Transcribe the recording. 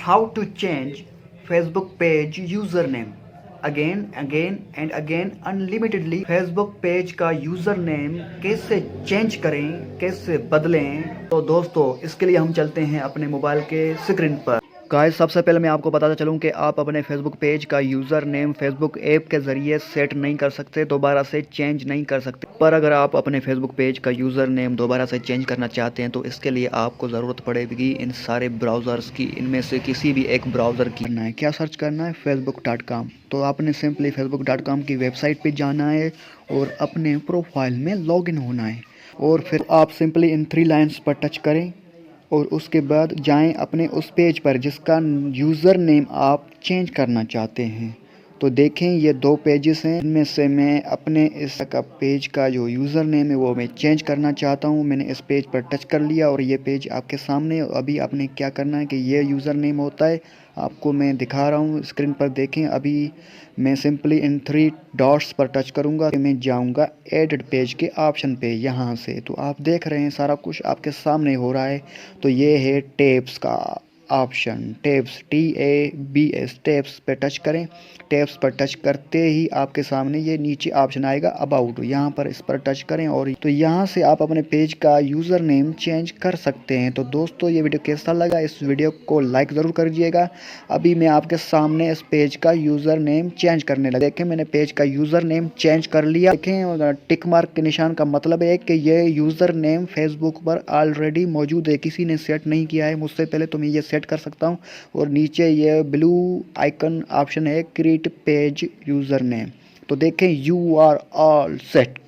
how to change Facebook page username again unlimitedly। Facebook page का user name कैसे change करें, कैसे बदलें, तो दोस्तों इसके लिए हम चलते हैं अपने मोबाइल के स्क्रीन पर। गाइस, सबसे पहले मैं आपको बताता चलूं कि आप अपने फेसबुक पेज का यूज़र नेम फेसबुक ऐप के ज़रिए सेट नहीं कर सकते, दोबारा से चेंज नहीं कर सकते। पर अगर आप अपने फेसबुक पेज का यूज़र नेम दोबारा से चेंज करना चाहते हैं तो इसके लिए आपको ज़रूरत पड़ेगी इन सारे ब्राउज़र्स की, इनमें से किसी भी एक ब्राउज़र की। करना है क्या, सर्च करना है facebook.com। तो आपने सिंपली facebook.com की वेबसाइट पर जाना है और अपने प्रोफाइल में लॉगिन होना है और फिर आप सिंपली इन 3 लाइन्स पर टच करें और उसके बाद जाएं अपने उस पेज पर जिसका यूज़र नेम आप चेंज करना चाहते हैं। तो देखें ये 2 पेजेस हैं, इनमें से मैं अपने इस का पेज का जो यूज़र नेम है वो मैं चेंज करना चाहता हूं। मैंने इस पेज पर टच कर लिया और ये पेज आपके सामने। अभी आपने क्या करना है कि ये यूज़र नेम होता है, आपको मैं दिखा रहा हूँ स्क्रीन पर। देखें अभी मैं सिंपली इन 3 डॉट्स पर टच करूँगा, मैं जाऊँगा एडिट पेज के ऑप्शन पे यहाँ से। तो आप देख रहे हैं सारा कुछ आपके सामने हो रहा है। तो ये है टैब्स का ऑप्शन, टैब्स TABS, टैब्स पे टच करें। टैब्स पर टच करते ही आपके सामने ये नीचे ऑप्शन आएगा अबाउट, यहाँ पर इस पर टच करें और तो यहाँ से आप अपने पेज का यूज़र नेम चेंज कर सकते हैं। तो दोस्तों ये वीडियो कैसा लगा, इस वीडियो को लाइक ज़रूर कर दीजिएगा। अभी मैं आपके सामने इस पेज का यूज़र नेम चेंज करने लगा। देखें मैंने पेज का यूज़र नेम चेंज कर लिया। देखें टिक मार्क के निशान का मतलब है कि ये यूज़र नेम फेसबुक पर ऑलरेडी मौजूद है, किसी ने सेट नहीं किया है मुझसे पहले, तो मैं ये सेट कर सकता हूँ। और नीचे ये ब्लू आइकन ऑप्शन है क्रिएट पेज यूज़र नेम। तो देखें यू आर ऑल सेट।